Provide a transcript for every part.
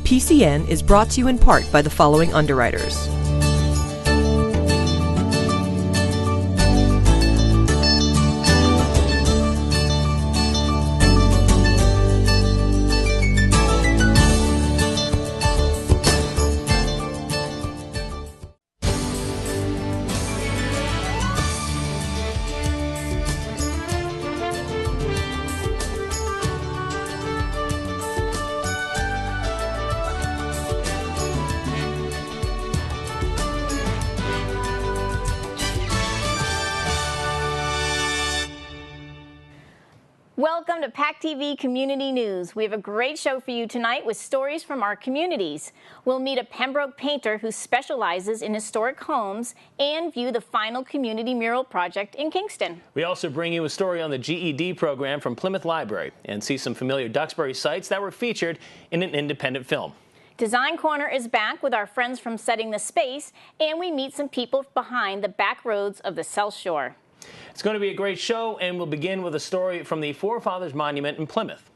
PCN is brought to you in part by the following underwriters. Welcome to PACTV Community News. We have a great show for you tonight with stories from our communities. We'll meet a Pembroke painter who specializes in historic homes and view the final community mural project in Kingston. We also bring you a story on the GED program from Plymouth Library and see some familiar Duxbury sites that were featured in an independent film. Design Corner is back with our friends from Setting the Space, and we meet some people behind the back roads of the South Shore. It's going to be a great show, and we'll begin with a story from the Forefathers Monument in Plymouth.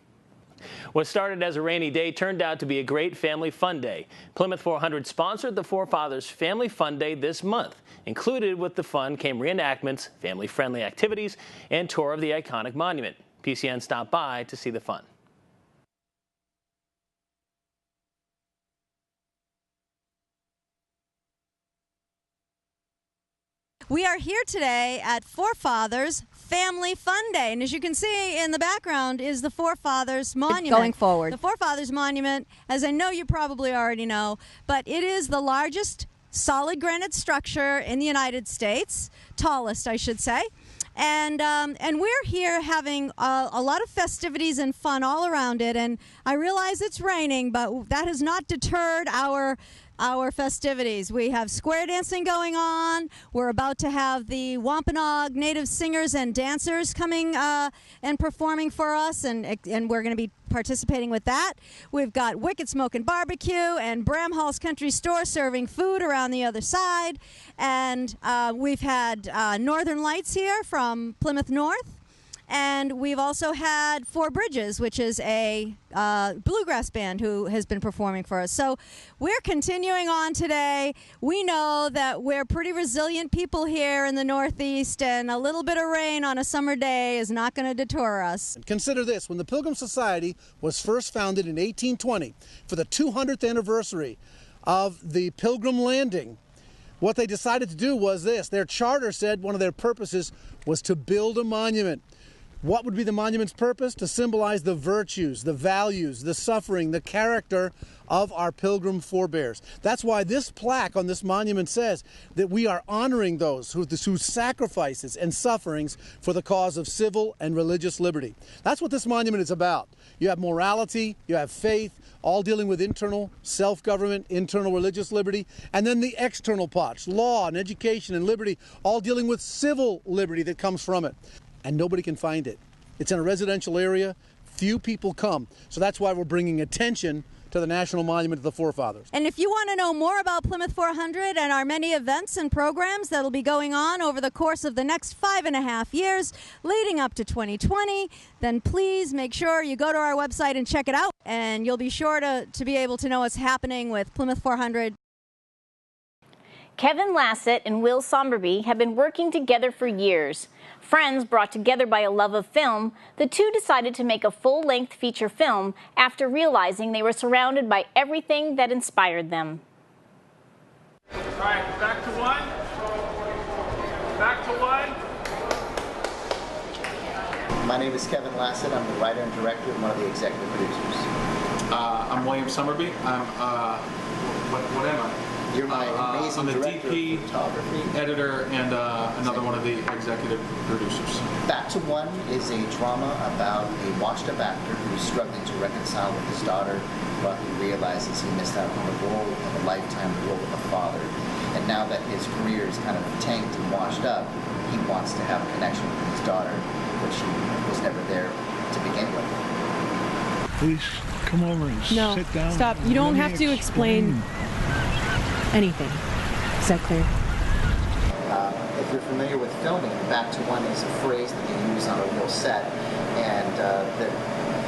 What started as a rainy day turned out to be a great family fun day. Plymouth 400 sponsored the Forefathers Family Fun Day this month. Included with the fun came reenactments, family-friendly activities, and tour of the iconic monument. PCN stopped by to see the fun. We are here today at Forefathers Family Fun Day, and as you can see in the background is the Forefathers Monument. Going forward. The Forefathers Monument, as I know you probably already know, but it is the largest solid granite structure in the United States, tallest I should say, and we're here having a lot of festivities and fun all around it, and I realize it's raining, but that has not deterred our festivities. We have square dancing going on. We're about to have the Wampanoag native singers and dancers coming and performing for us, and we're going to be participating with that. We've got Wicked Smokin' Barbecue and Bramhall's Country Store serving food around the other side, and we've had Northern Lights here from Plymouth North. And we've also had Four Bridges, which is a bluegrass band who has been performing for us. So we're continuing on today. We know that we're pretty resilient people here in the Northeast, and a little bit of rain on a summer day is not going to deter us. Consider this: when the Pilgrim Society was first founded in 1820, for the 200th anniversary of the Pilgrim Landing, what they decided to do was this. Their charter said one of their purposes was to build a monument. What would be the monument's purpose? To symbolize the virtues, the values, the suffering, the character of our pilgrim forebears. That's why this plaque on this monument says that we are honoring those whose sacrifices and sufferings for the cause of civil and religious liberty. That's what this monument is about. You have morality, you have faith, all dealing with internal self-government, internal religious liberty, and then the external parts, law and education and liberty, all dealing with civil liberty that comes from it. And nobody can find it. It's in a residential area. Few people come. So that's why we're bringing attention to the National Monument of the Forefathers. And if you want to know more about Plymouth 400 and our many events and programs that'll be going on over the course of the next 5.5 years leading up to 2020, then please make sure you go to our website and check it out. And you'll be sure to be able to know what's happening with Plymouth 400. Kevin Lassett and Will Somberby have been working together for years. Friends brought together by a love of film, the two decided to make a full-length feature film after realizing they were surrounded by everything that inspired them. All right, back to one. Back to one. My name is Kevin Lassett. I'm the writer and director and one of the executive producers. I'm William Somberby. What am I? You're my amazing I'm the director DP, of photography, editor, and another one of the executive producers. Back to One is a drama about a washed-up actor who's struggling to reconcile with his daughter while he realizes he missed out on the role of a lifetime, the role of a father. And now that his career is kind of tanked and washed up, he wants to have a connection with his daughter, which he was never there to begin with. Please come over and sit down. Stop. You don't have to explain anything. Is that clear? If you're familiar with filming, back to one is a phrase that you use on a real set, and that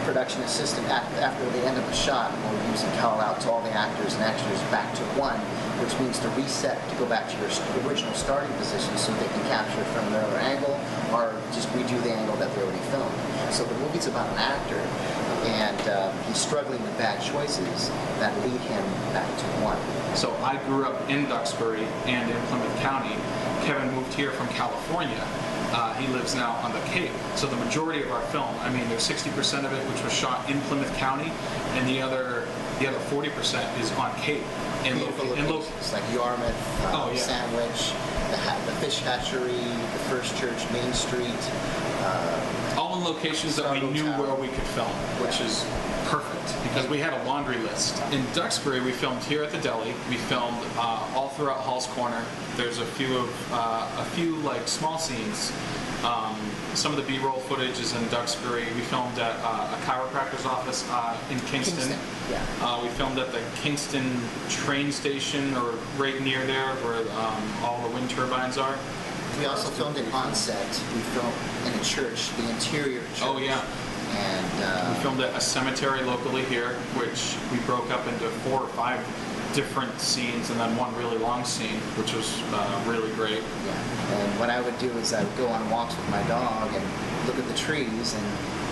production assistant, after the end of the shot, will use and call out to all the actors and extras back to 1, which means to reset, to go back to your original starting position so they can capture it from another angle or just redo the angle that they already filmed. So the movie's about an actor, and he's struggling with bad choices that lead him back to 1. So I grew up in Duxbury and in Plymouth County. Kevin moved here from California. He lives now on the Cape. So the majority of our film, I mean, there's 60% of it which was shot in Plymouth County, and the other 40% is on Cape. In locations like Yarmouth, Sandwich, the Fish Hatchery, the First Church, Main Street. All in locations that we knew where we could film, which is perfect because we had a laundry list. In Duxbury, we filmed here at the deli. We filmed all throughout Hall's Corner. There's a few like small scenes. Some of the B-roll footage is in Duxbury. We filmed at a chiropractor's office in Kingston. Yeah. We filmed at the Kingston train station, or right near there where all the wind turbines are. We also filmed it on set. We filmed in a church, the interior church. Oh yeah. And we filmed at a cemetery locally here, which we broke up into 4 or 5 different scenes, and then one really long scene, which was really great. Yeah. And what I would do is I would go on walks with my dog and look at the trees, and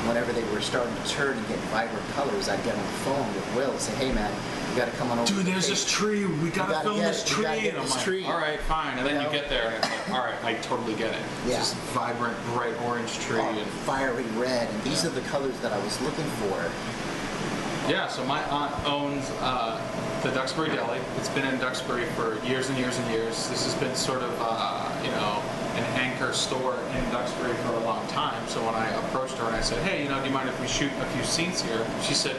whenever they were starting to turn and get vibrant colors, I'd get on the phone with Will and say, "Hey man, you got to come on over." Dude, there's this tree. We gotta film this tree. And I'm like, all right, fine. And then you get there, and it's like, all right, I totally get it. Yeah. It's just vibrant, bright orange tree. And fiery red, and these are the colors that I was looking for. Yeah, so my aunt owns the Duxbury Deli. It's been in Duxbury for years and years and years. This has been sort of, an anchor store in Duxbury for a long time. So when I approached her and I said, hey, do you mind if we shoot a few scenes here? She said,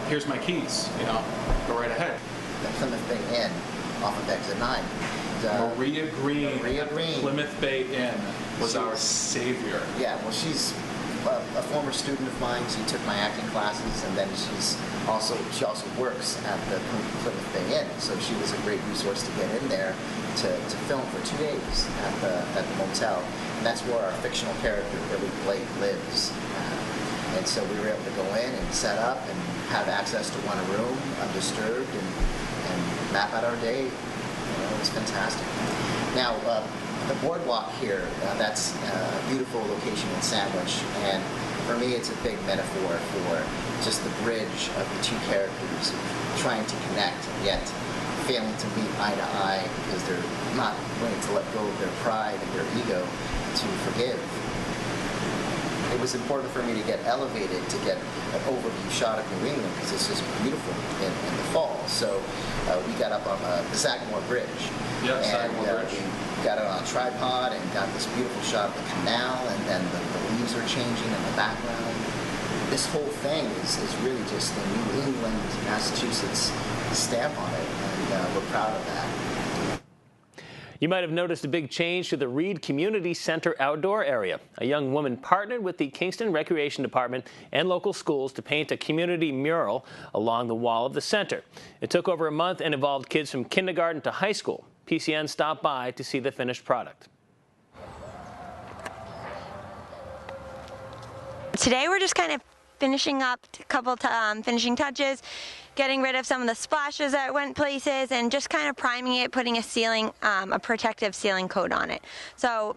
here's my keys, go right ahead. The Plymouth Bay Inn off of Exit 9. Maria Green, Plymouth Bay Inn was our savior. Yeah, well, she's a former student of mine. She took my acting classes, and then she also works at the Plymouth Bay Inn. So she was a great resource to get in there to film for 2 days at the motel. And that's where our fictional character Billy Blake lives. And so we were able to go in and set up and have access to one room undisturbed and map out our day. It was fantastic. Now, the boardwalk here, that's a beautiful location in Sandwich, and for me it's a big metaphor for just the bridge of the two characters trying to connect and yet failing to meet eye to eye because they're not willing to let go of their pride and their ego to forgive. It was important for me to get elevated to get an overview shot of New England because it's just beautiful in the fall. So we got up on the Sagamore Bridge. Yeah, Sagamore Bridge. We got it on a tripod and got this beautiful shot of the canal, and then the leaves are changing in the background. This whole thing is really just the New England, Massachusetts stamp on it, and we're proud of that. You might have noticed a big change to the Reed Community Center outdoor area. A young woman partnered with the Kingston Recreation Department and local schools to paint a community mural along the wall of the center. It took over a month and involved kids from kindergarten to high school. PCN stopped by to see the finished product. Today we're just kind of finishing up a couple finishing touches, getting rid of some of the splashes that went places, and just kind of priming it, putting a protective sealing coat on it. So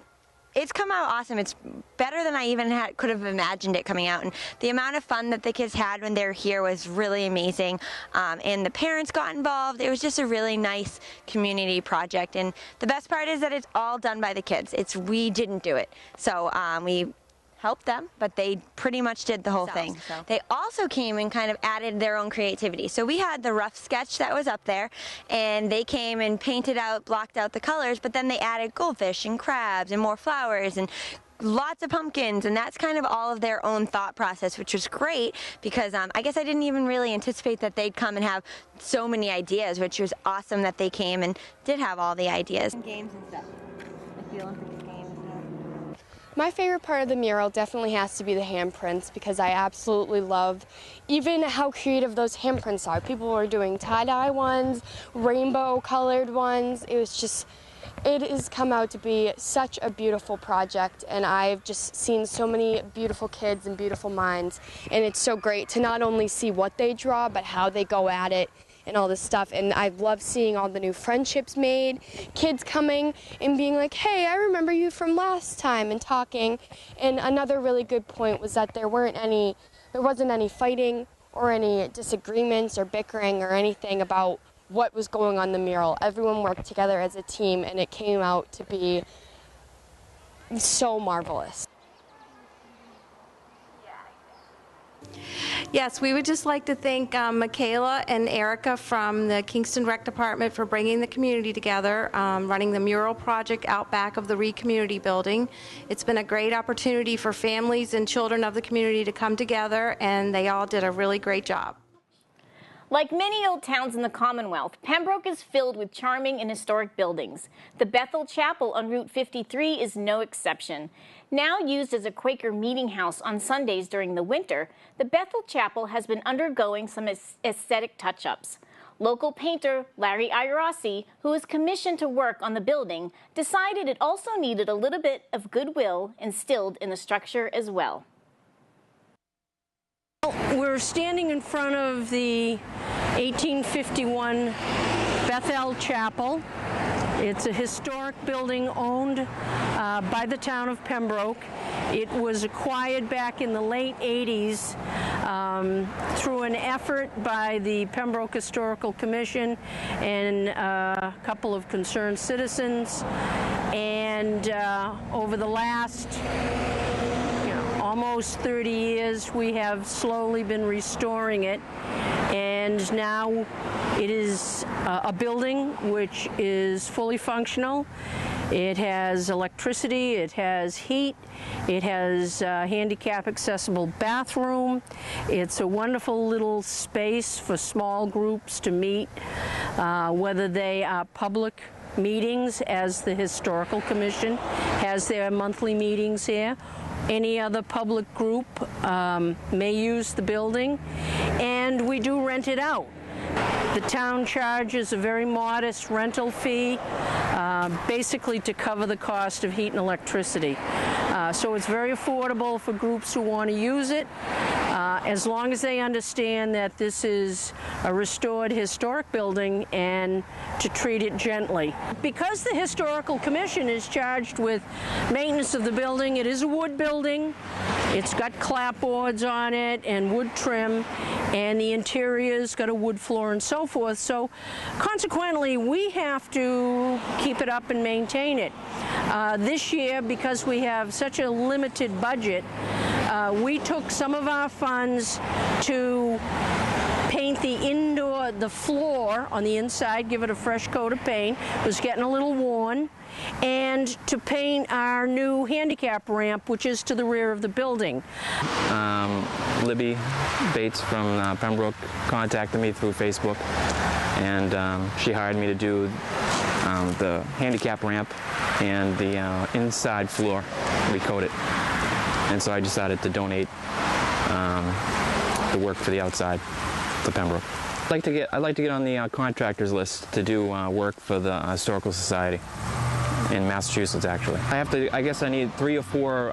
it's come out awesome. It's better than I even could have imagined it coming out, and the amount of fun that the kids had when they were here was really amazing, and the parents got involved. It was just a really nice community project, and the best part is that it's all done by the kids. We didn't do it, so we helped them, but they pretty much did the whole thing. They also came and kind of added their own creativity. So we had the rough sketch that was up there, and they came and painted out, blocked out the colors, but then they added goldfish and crabs and more flowers and lots of pumpkins, and that's kind of all of their own thought process, which was great because I guess I didn't even really anticipate that they'd come and have so many ideas, which was awesome that they came and did have all the ideas. Games and stuff, like the Olympics games. My favorite part of the mural definitely has to be the handprints because I absolutely love even how creative those handprints are. People were doing tie-dye ones, rainbow colored ones. It was just It has come out to be such a beautiful project, and I've just seen so many beautiful kids and beautiful minds, and it's so great to not only see what they draw, but how they go at it and all this stuff. And I love seeing all the new friendships made, kids coming and being like, hey, I remember you from last time, and talking. And another really good point was that there wasn't any fighting or any disagreements or bickering or anything about what was going on the mural. Everyone worked together as a team, and it came out to be so marvelous. Yes, we would just like to thank Michaela and Erica from the Kingston Rec Department for bringing the community together, running the mural project out back of the Reed Community Building. It's been a great opportunity for families and children of the community to come together, and they all did a really great job. Like many old towns in the Commonwealth, Pembroke is filled with charming and historic buildings. The Bethel Chapel on Route 53 is no exception. Now used as a Quaker meeting house on Sundays during the winter, the Bethel Chapel has been undergoing some aesthetic touch-ups. Local painter Larry Iarossi, who was commissioned to work on the building, decided it also needed a little bit of goodwill instilled in the structure as well. We're standing in front of the 1851 Bethel Chapel. It's a historic building owned by the town of Pembroke. It was acquired back in the late 80s through an effort by the Pembroke Historical Commission and a couple of concerned citizens. And over the last almost 30 years, we have slowly been restoring it, and now it is a building which is fully functional. It has electricity, it has heat, it has a handicap accessible bathroom. It's a wonderful little space for small groups to meet, whether they are public meetings, as the Historical Commission has their monthly meetings here. Any other public group may use the building, and we do rent it out. The town charges a very modest rental fee, basically to cover the cost of heat and electricity. So it's very affordable for groups who want to use it, as long as they understand that this is a restored historic building and to treat it gently. Because the Historical Commission is charged with maintenance of the building, it is a wood building. It's got clapboards on it and wood trim, and the interior's got a wood floor and so forth. So consequently, we have to keep it up and maintain it. This year, because we have such a limited budget, we took some of our funds to paint the floor on the inside, give it a fresh coat of paint. It was getting a little worn. And to paint our new handicap ramp, which is to the rear of the building. Libby Bates from Pembroke contacted me through Facebook, and she hired me to do the handicap ramp and the inside floor, recoat it. And so I decided to donate the work for the outside to Pembroke. I'd like to get on the contractors list to do work for the Historical Society in Massachusetts, actually. I guess I need 3 or 4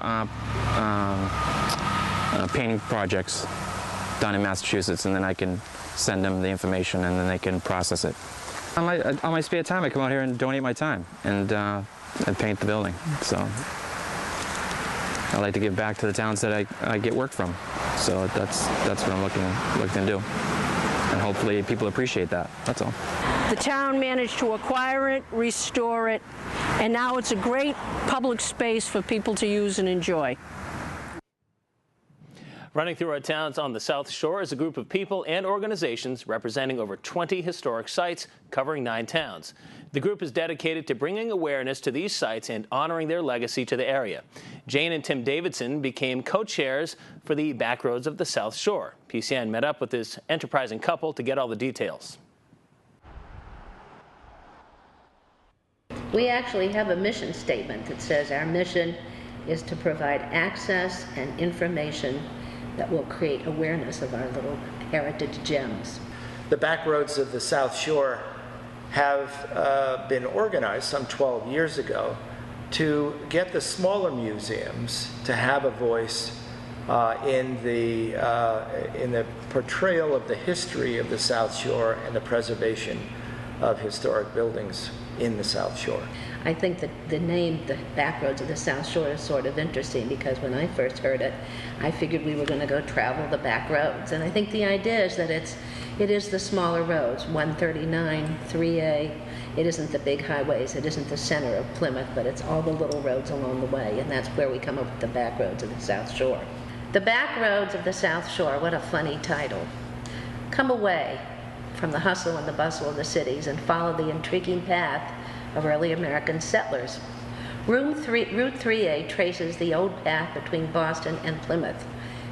painting projects done in Massachusetts, and then I can send them the information, and then they can process it. On my spare time, I come out here and donate my time and paint the building. So I like to give back to the towns that I get work from. So that's what I'm looking to do. And hopefully people appreciate that. That's all. The town managed to acquire it, restore it, and now it's a great public space for people to use and enjoy. Running through our towns on the South Shore is a group of people and organizations representing over 20 historic sites covering 9 towns. The group is dedicated to bringing awareness to these sites and honoring their legacy to the area. Jane and Tim Davidson became co-chairs for the Backroads of the South Shore. PCN met up with this enterprising couple to get all the details. We actually have a mission statement that says our mission is to provide access and information that will create awareness of our little heritage gems. The Backroads of the South Shore have been organized some 12 years ago to get the smaller museums to have a voice in the portrayal of the history of the South Shore and the preservation of historic buildings in the South Shore. I think that the name, the Backroads of the South Shore, is sort of interesting because when I first heard it, I figured we were going to go travel the back roads. And I think the idea is that it is the smaller roads, 139, 3A. It isn't the big highways, it isn't the center of Plymouth, but it's all the little roads along the way, and that's where we come up with the Backroads of the South Shore. The Backroads of the South Shore, what a funny title. Come away from the hustle and the bustle of the cities and follow the intriguing path of early American settlers. Route 3A traces the old path between Boston and Plymouth,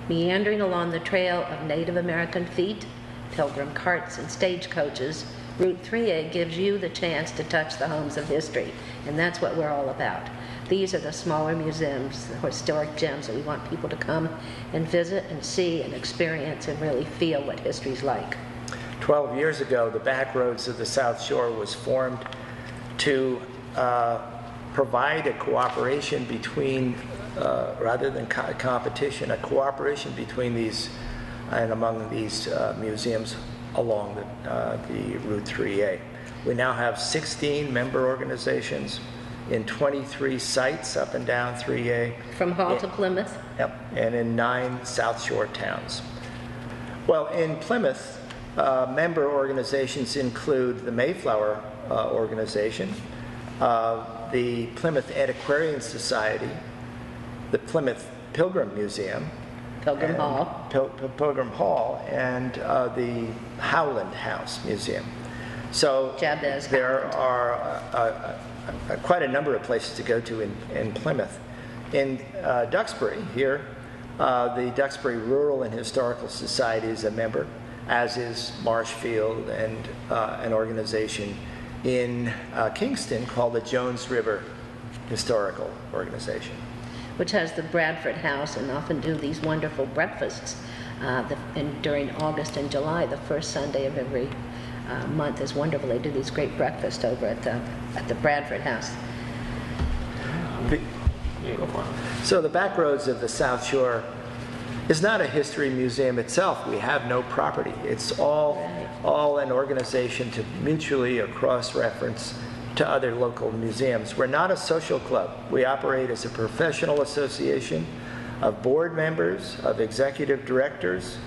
meandering along the trail of Native American feet, pilgrim carts, and stagecoaches. Route 3A gives you the chance to touch the homes of history, and that's what we're all about. These are the smaller museums, the historic gems that we want people to come and visit and see and experience and really feel what history's like. 12 years ago, the Backroads of the South Shore was formed to provide a cooperation between, rather than competition, a cooperation between these and among these museums along the Route 3A. We now have 16 member organizations in 23 sites up and down 3A. From Hall to Plymouth? Yep, and in 9 South Shore towns. Well, in Plymouth, member organizations include the Mayflower organization, the Plymouth Antiquarian Society, the Plymouth Pilgrim Museum, Pilgrim Hall, Pilgrim Hall, and the Howland House Museum. So there are quite a number of places to go to in Plymouth. In Duxbury here, the Duxbury Rural and Historical Society is a member, as is Marshfield and an organization in Kingston called the Jones River Historical Organization, which has the Bradford House and often do these wonderful breakfasts during August and July. The first Sunday of every month is wonderful. They do these great breakfasts over at the Bradford House. So the Backroads of the South Shore is not a history museum itself. We have no property. It's all an organization to mutually or cross-reference to other local museums. We're not a social club. We operate as a professional association of board members, of executive directors,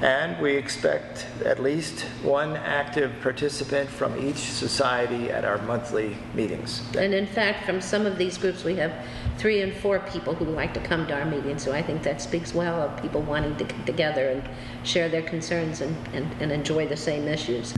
and we expect at least one active participant from each society at our monthly meetings. And in fact, from some of these groups, we have 3 and 4 people who like to come to our meetings, so I think that speaks well of people wanting to get together and share their concerns and enjoy the same issues.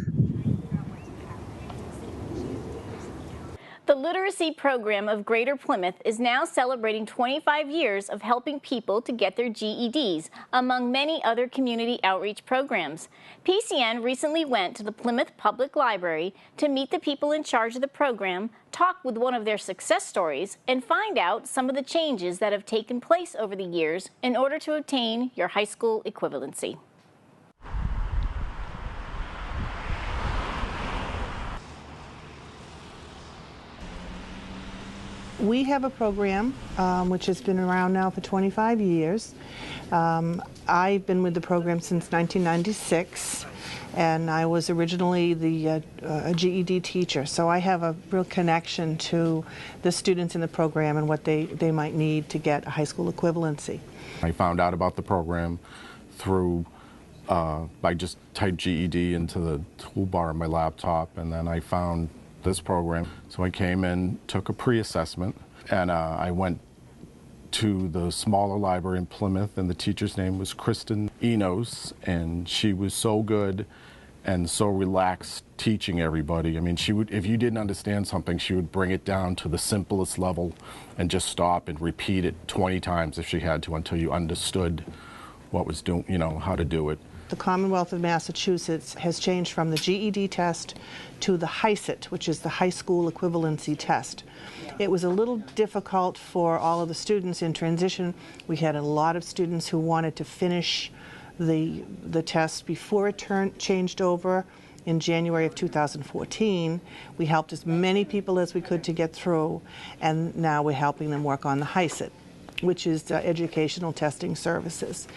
The literacy program of Greater Plymouth is now celebrating 25 years of helping people to get their GEDs, among many other community outreach programs. PCN recently went to the Plymouth Public Library to meet the people in charge of the program, talk with one of their success stories, and find out some of the changes that have taken place over the years in order to obtain your high school equivalency. We have a program which has been around now for 25 years. I've been with the program since 1996, and I was originally a GED teacher, so I have a real connection to the students in the program and what they might need to get a high school equivalency. I found out about the program through I just typed GED into the toolbar on my laptop, and then I found this program. So I came in, took a pre-assessment, and I went to the smaller library in Plymouth, and the teacher's name was Kristen Enos, and she was so good and so relaxed teaching everybody. I mean, she would, if you didn't understand something, she would bring it down to the simplest level and just stop and repeat it 20 times if she had to until you understood what was doing, you know, how to do it. The Commonwealth of Massachusetts has changed from the GED test to the HISET, which is the high school equivalency test. It was a little difficult for all of the students in transition. We had a lot of students who wanted to finish the test before it changed over, in January of 2014. We helped as many people as we could to get through, and now we're helping them work on the HISET, which is Educational Testing Services.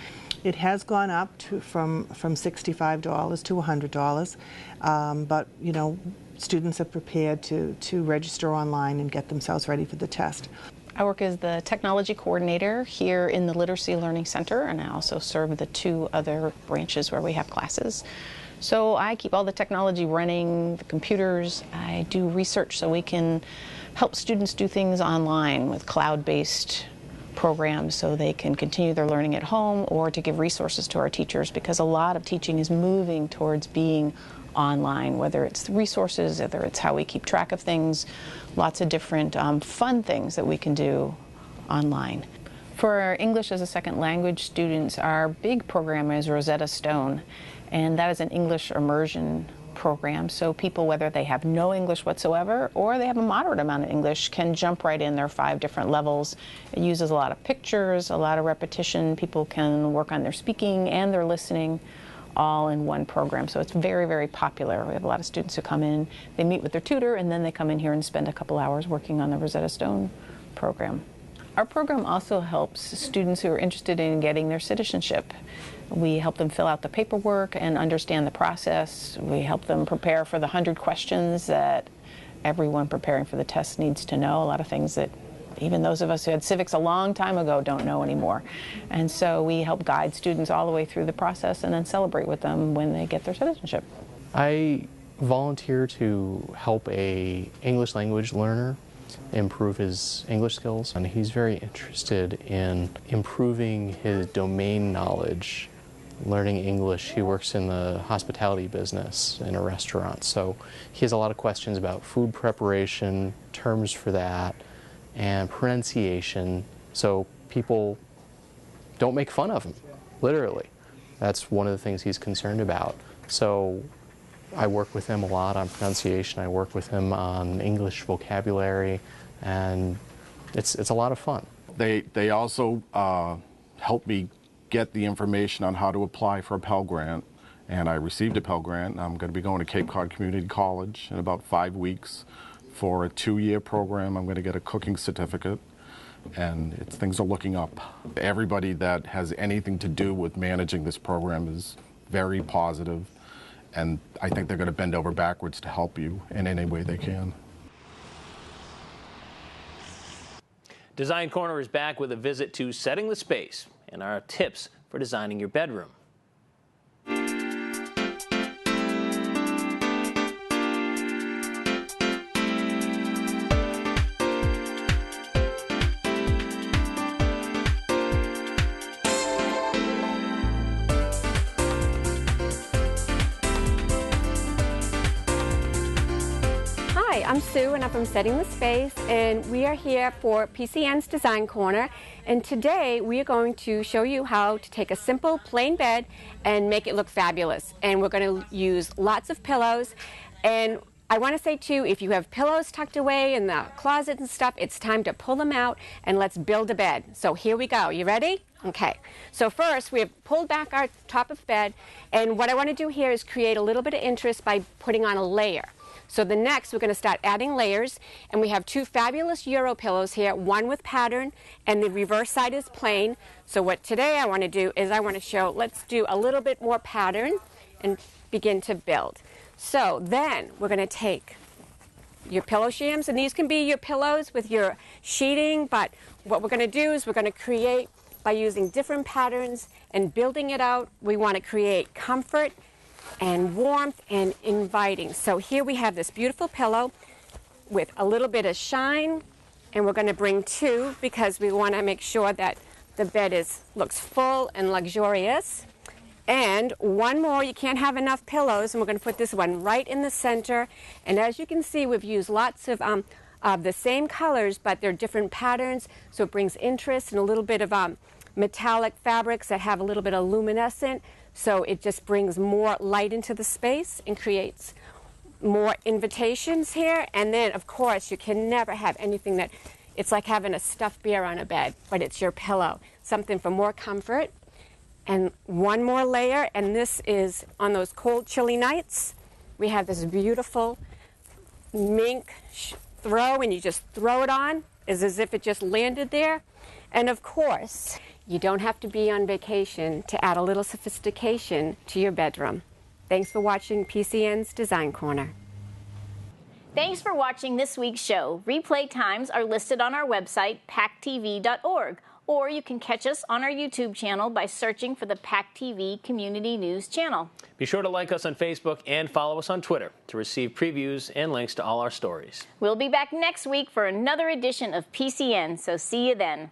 It has gone up from $65 to $100, but you know, students are prepared to register online and get themselves ready for the test. I work as the technology coordinator here in the Literacy Learning Center, and I also serve the 2 other branches where we have classes. So I keep all the technology running, the computers. I do research so we can help students do things online with cloud-based programs so they can continue their learning at home, or to give resources to our teachers, because a lot of teaching is moving towards being online, whether it's resources, whether it's how we keep track of things, lots of different fun things that we can do online. For our English as a second language students, our big program is Rosetta Stone, and that is an English immersion program. So people, whether they have no English whatsoever or they have a moderate amount of English, can jump right in. There are 5 different levels. It uses a lot of pictures, a lot of repetition. People can work on their speaking and their listening all in one program. So it's very, very popular. We have a lot of students who come in, they meet with their tutor, and then they come in here and spend a couple hours working on the Rosetta Stone program. Our program also helps students who are interested in getting their citizenship. We help them fill out the paperwork and understand the process. We help them prepare for the 100 questions that everyone preparing for the test needs to know, a lot of things that even those of us who had civics a long time ago don't know anymore. And so we help guide students all the way through the process and then celebrate with them when they get their citizenship. I volunteer to help a English language learner improve his English skills, and he's very interested in improving his domain knowledge, learning English. He works in the hospitality business in a restaurant, so he has a lot of questions about food preparation, terms for that, and pronunciation, so people don't make fun of him, literally. That's one of the things he's concerned about. So I work with him a lot on pronunciation. I work with him on English vocabulary, and it's a lot of fun. They also helped me get the information on how to apply for a Pell Grant, and I received a Pell Grant. I'm going to be going to Cape Cod Community College in about 5 weeks for a 2-year program. I'm going to get a cooking certificate, and things are looking up. Everybody that has anything to do with managing this program is very positive, and I think they're going to bend over backwards to help you in any way they can. Design Corner is back with a visit to Setting the Space and our tips for designing your bedroom. Hi, I'm Sue and I'm from Setting the Space, and we are here for PCN's Design Corner, and today we are going to show you how to take a simple plain bed and make it look fabulous. And we're going to use lots of pillows, and I want to say too, if you have pillows tucked away in the closet and stuff, it's time to pull them out and let's build a bed. So here we go. You ready? Okay. So first we have pulled back our top of bed, and what I want to do here is create a little bit of interest by putting on a layer. So the next, we're going to start adding layers, and we have 2 fabulous Euro pillows here, one with pattern, and the reverse side is plain. So what today I want to do is I want to show, let's do a little bit more pattern and begin to build. So then we're going to take your pillow shams, and these can be your pillows with your sheeting, but what we're going to do is we're going to create, by using different patterns and building it out, we want to create comfort and warmth and inviting. So here we have this beautiful pillow with a little bit of shine, and we're going to bring 2 because we want to make sure that the bed looks full and luxurious. And one more, you can't have enough pillows, and we're going to put this one right in the center. And as you can see, we've used lots of the same colors, but they're different patterns, so it brings interest and a little bit of metallic fabrics that have a little bit of luminescent. So it just brings more light into the space and creates more invitations here. And then, of course, you can never have anything that, it's like having a stuffed bear on a bed, but it's your pillow. Something for more comfort. And one more layer, and this is on those cold, chilly nights. We have this beautiful mink throw, and you just throw it on as if it just landed there. And of course, you don't have to be on vacation to add a little sophistication to your bedroom. Thanks for watching PCN's Design Corner. Thanks for watching this week's show. Replay times are listed on our website, pactv.org, or you can catch us on our YouTube channel by searching for the PACTV Community News channel. Be sure to like us on Facebook and follow us on Twitter to receive previews and links to all our stories. We'll be back next week for another edition of PCN, so see you then.